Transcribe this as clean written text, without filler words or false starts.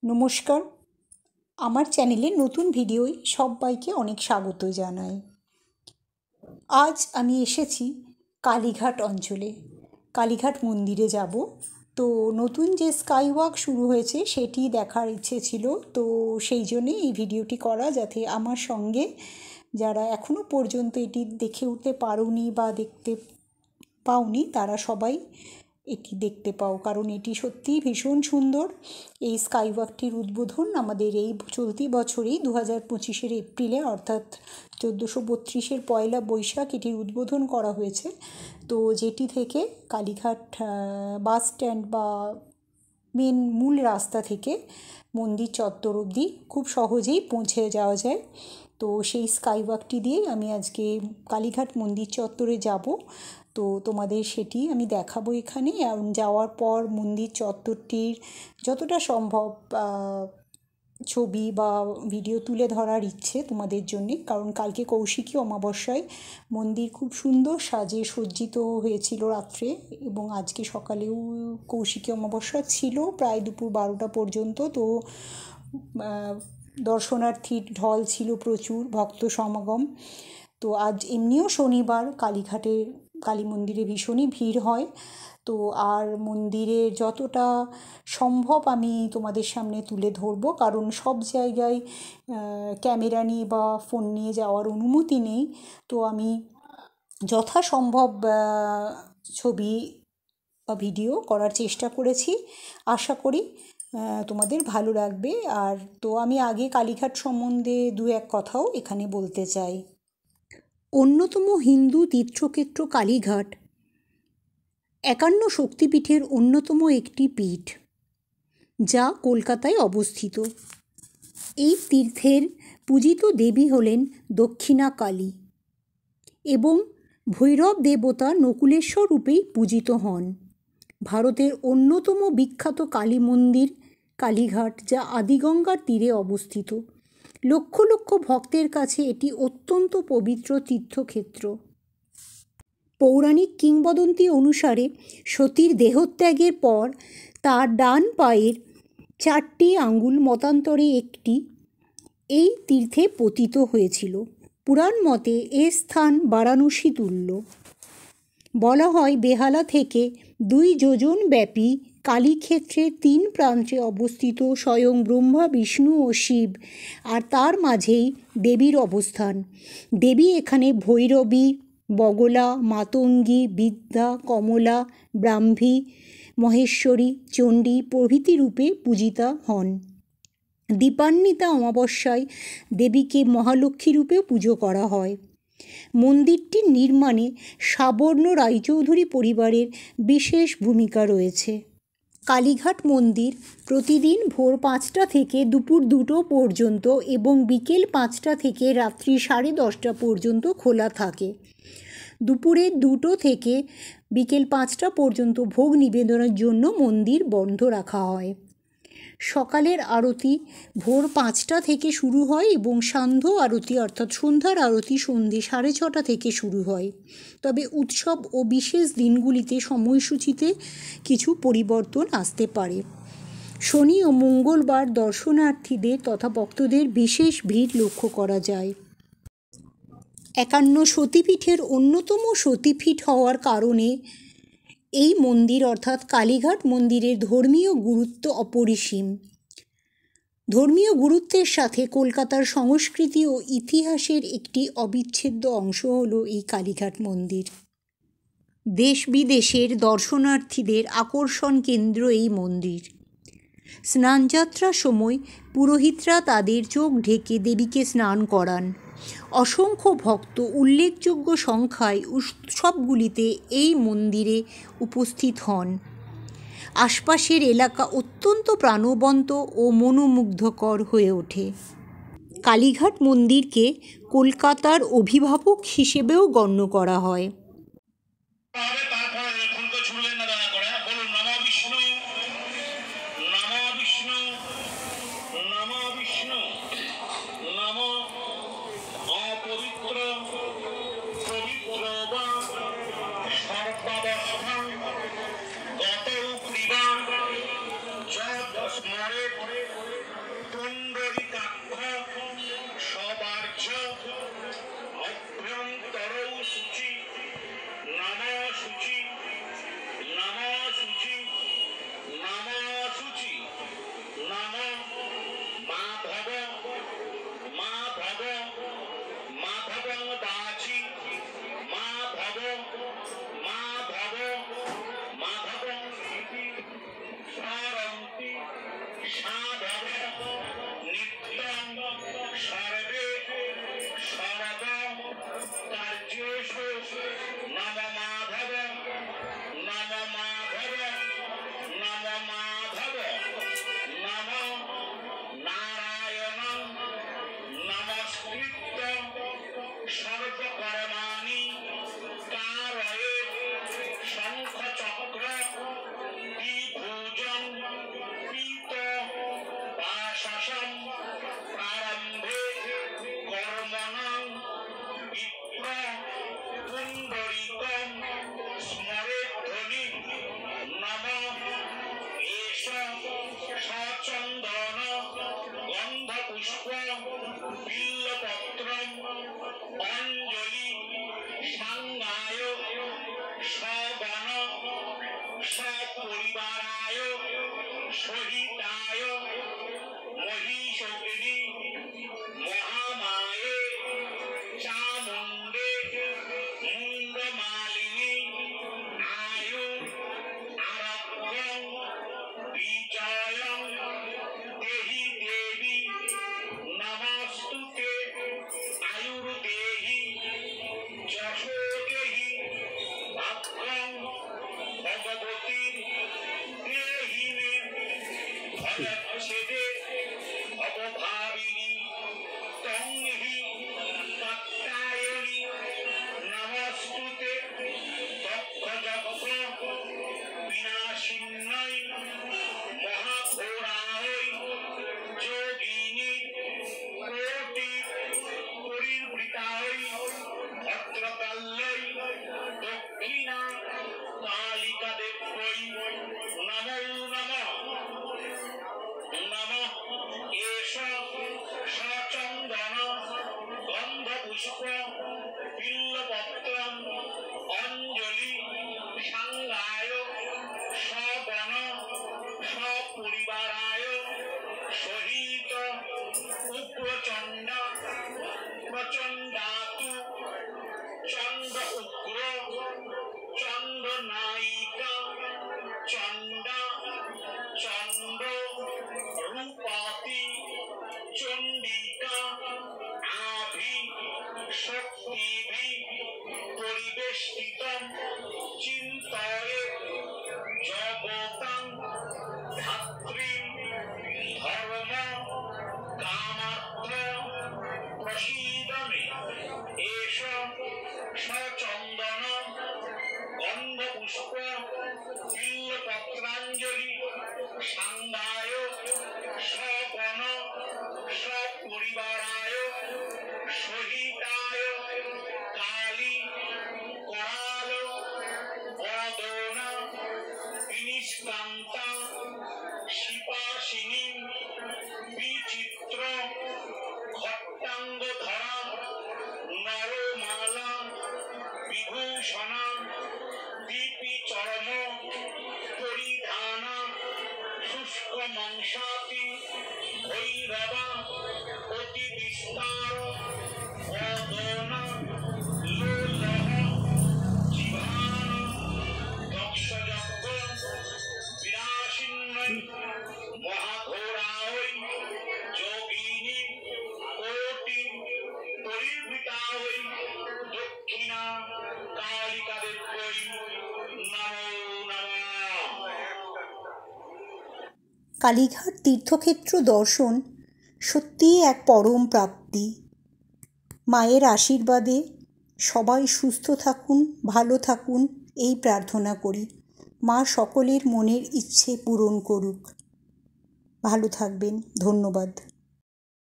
নমস্কার, আমার চ্যানেলে নতুন ভিডিওয় সবাইকে অনেক স্বাগত জানাই। আজ আমি এসেছি কালীঘাট অঞ্চলে। কালীঘাট মন্দিরে যাব। তো নতুন যে স্কাই ওয়াক শুরু হয়েছে সেটি দেখার ইচ্ছে ছিল। তো সেই জন্যে এই ভিডিওটি করা, যাতে আমার সঙ্গে যারা এখনও পর্যন্ত এটি দেখে উঠতে পারোনি বা দেখতে পাওনি তারা সবাই এটি দেখতে পাও, কারণ এটি সত্যিই ভীষণ সুন্দর। এই স্কাই ওয়াকটির উদ্বোধন আমাদের এই চলতি বছরেই 2025 এপ্রিলে, অর্থাৎ 1432 পয়লা বৈশাখ এটির উদ্বোধন করা হয়েছে। তো যেটি থেকে কালীঘাট বাস স্ট্যান্ড বা মূল রাস্তা থেকে মন্দির চত্বর অবধি খুব সহজেই পৌঁছে যাওয়া যায়। তো সেই স্কাই ওয়াকটি দিয়েই আমি আজকে কালীঘাট মন্দির চত্বরে যাব। তো তোমাদের সেটি আমি দেখাবো এখানে। যাওয়ার পর মন্দির চত্বরটির যতটা সম্ভব ছবি বা ভিডিও তুলে ধরার ইচ্ছে তোমাদের জন্যে, কারণ কালকে কৌশিকী অমাবস্যায় মন্দির খুব সুন্দর সাজে সজ্জিত হয়েছিল রাত্রে, এবং আজকে সকালেও কৌশিকী অমাবস্যা ছিল প্রায় দুপুর 12টা পর্যন্ত। তো দর্শনার্থীর ঢল ছিল, প্রচুর ভক্ত সমাগম। তো আজ এমনিও শনিবার কালীঘাটে কালী মন্দিরে ভীষণই ভিড় হয়। তো আর মন্দিরে যতটা সম্ভব আমি তোমাদের সামনে তুলে ধরবো, কারণ সব জায়গায় ক্যামেরা নিয়ে বা ফোন নিয়ে যাওয়ার অনুমতি নেই। তো আমি যথাসম্ভব ছবি বা ভিডিও করার চেষ্টা করেছি। আশা করি তোমাদের ভালো লাগবে। আর তো আমি আগে কালীঘাট সম্বন্ধে দু এক কথাও এখানে বলতে চাই। অন্যতম হিন্দু তীর্থক্ষেত্র কালীঘাট 51 শক্তিপীঠের অন্যতম একটি পীঠ, যা কলকাতায় অবস্থিত। এই তীর্থের পূজিত দেবী হলেন দক্ষিণা কালী এবং ভৈরব দেবতা নকুলেশ্বর রূপেই পূজিত হন। ভারতের অন্যতম বিখ্যাত কালী মন্দির কালীঘাট, যা আদিগঙ্গার তীরে অবস্থিত। লক্ষ লক্ষ ভক্তের কাছে এটি অত্যন্ত পবিত্র তীর্থক্ষেত্র। পৌরাণিক কিংবদন্তি অনুসারে সতীর দেহত্যাগের পর তার ডান পায়ের 4টি আঙ্গুল মতান্তরে একটি এই তীর্থে পতিত হয়েছিল। পুরাণ মতে এ স্থান বারাণসী তুল্য। বলা হয় বেহালা থেকে 2 যোজন ব্যাপী কালীক্ষেত্রে 3 প্রান্তে অবস্থিত স্বয়ং ব্রহ্মা, বিষ্ণু ও শিব, আর তার মাঝেই দেবীর অবস্থান। দেবী এখানে ভৈরবী, বগলা, মাতঙ্গী, বিদ্যা, কমলা, ব্রাহ্মী, মহেশ্বরী, চণ্ডী প্রভৃতি রূপে পূজিতা হন। দীপান্বিতা অমাবস্যায় দেবীকে মহালক্ষ্মী রূপে পুজো করা হয়। মন্দিরটির নির্মাণে সাবর্ণ রায়চৌধুরী পরিবারের বিশেষ ভূমিকা রয়েছে। কালীঘাট মন্দির প্রতিদিন ভোর 5টা থেকে দুপুর 2টো পর্যন্ত এবং বিকেল 5টা থেকে রাত্রি 10:30টা পর্যন্ত খোলা থাকে। দুপুরে 2টো থেকে বিকেল 5টা পর্যন্ত ভোগ নিবেদনের জন্য মন্দির বন্ধ রাখা হয়। সকালের আরতি ভোর 5টা থেকে শুরু হয় এবং সান্ধ্য আরতি অর্থাৎ সন্ধ্যার আরতি সন্ধ্যে 6:30টা থেকে শুরু হয়। তবে উৎসব ও বিশেষ দিনগুলিতে সময়সূচিতে কিছু পরিবর্তন আসতে পারে। শনি ও মঙ্গলবার দর্শনার্থীদের তথা ভক্তদের বিশেষ ভিড় লক্ষ্য করা যায়। 51 সতীপীঠের অন্যতম সতীপীঠ হওয়ার কারণে এই মন্দির অর্থাৎ কালীঘাট মন্দিরের ধর্মীয় গুরুত্ব অপরিসীম। ধর্মীয় গুরুত্বের সাথে কলকাতার সংস্কৃতি ও ইতিহাসের একটি অবিচ্ছেদ্য অংশ হলো এই কালীঘাট মন্দির। দেশ বিদেশের দর্শনার্থীদের আকর্ষণ কেন্দ্র এই মন্দির। স্নানযাত্রার সময় পুরোহিতরা তাদের চোখ ঢেকে দেবীকে স্নান করান। অসংখ্য ভক্ত উল্লেখযোগ্য সংখ্যায় উৎসবগুলিতে এই মন্দিরে উপস্থিত হন। আশপাশের এলাকা অত্যন্ত প্রাণবন্ত ও মনোমুগ্ধকর হয়ে ওঠে। কালীঘাট মন্দিরকে কলকাতার অভিভাবক হিসেবেও গণ্য করা হয়। স্মরে পুণ্ডরীকাক্ষ সবার্য অভ্যন্তরৌ শুচি নম শুচি নম শুচি নম শুচি নম মাধব মাধব মাধবং বাচি মাধব মাধব মাধবং ইতি স্মরন্তি সাধব নিত্যং সর্বে সর্বং কার্যেষু নম মাধব নম মাধব নম মাধব নম নারায়ণং নমস্কৃত্য সর্বকর্মাণি কারয়ে শঙ্খ চক্র দ্বিভুজং পীত পাশাশং প্রারম্ভে কর্মণং বিপ্র পুণ্ডরীকং স্মরেধ্বনি নম এষ সচন্দন গন্ধপুষ্প বিল্লপত্রম অঞ্জলি সাঙ্গায় সগণ সপরিবারায় সহিতায় মহিষগ্নি মহামায়ে চামুণ্ডে মুণ্ডমালিনী আয়ু আরোগ্যং বিজয়ং দেহি দেবী নমস্তুতে আয়ুর্দেহি যশো দেহি ভাগ্যং ভগবতীর দেহি মে ভগচ্ছেদে ভবভাবিনী তং হি কাত্যায়নী নমস্তুতে দক্ষযজ্ঞ বিনাশিন্যৈ মহাঘোরায় যোগিনী কোটি পরিবৃতায় ভদ্রকাল্যৈ দক্ষিণা কালিকা দেব্যৈ নমো নমঃ নমঃ এষ সচন্দন গন্ধপুষ্প বিল্লপত্রম অঞ্জলি সাঙ্গায় সগণ সপরিবারায় সহিত উগ্রচণ্ড প্রচণ্ডাতু চণ্ড উগ্র চণ্ড নায়িকা চণ্ড চণ্ড রূপাতি চণ্ডিকা আভি শক্তিভি পরিবেষ্টিতম চিন্তয়ে জগতাং ধাত্রীম ধর্ম কামার্থ প্রসীদমে এষ সচন্দন গন্ধপুষ্প বিল্লপত্রাঞ্জলি সাঙ্গায় সগণ সপরিবারায় সহিতায় কালী করাল বদনা বিনিষ্কান্তা শিপাশিনী বিচিত্র খট্টাঙ্গধরা নরমালা বিভূষণা দীপি চরম পরিধানা শুষ্ক মংসাতি ভৈরবা অতি বিস্তার অদনা লোলহ জীবান দক্ষযজ্ঞ বিনাশিন্যৈ মহাঘোরায় যোগিনী কোটি পরিবৃতায় দক্ষিণা কালিকা দেব্যৈ নমো নমঃ। কালীঘাট তীর্থক্ষেত্র দর্শন সত্যিই এক পরম প্রাপ্তি। মায়ের আশীর্বাদে সবাই সুস্থ থাকুন, ভালো থাকুন, এই প্রার্থনা করি। মা সকলের মনের ইচ্ছে পূরণ করুক। ভালো থাকবেন। ধন্যবাদ।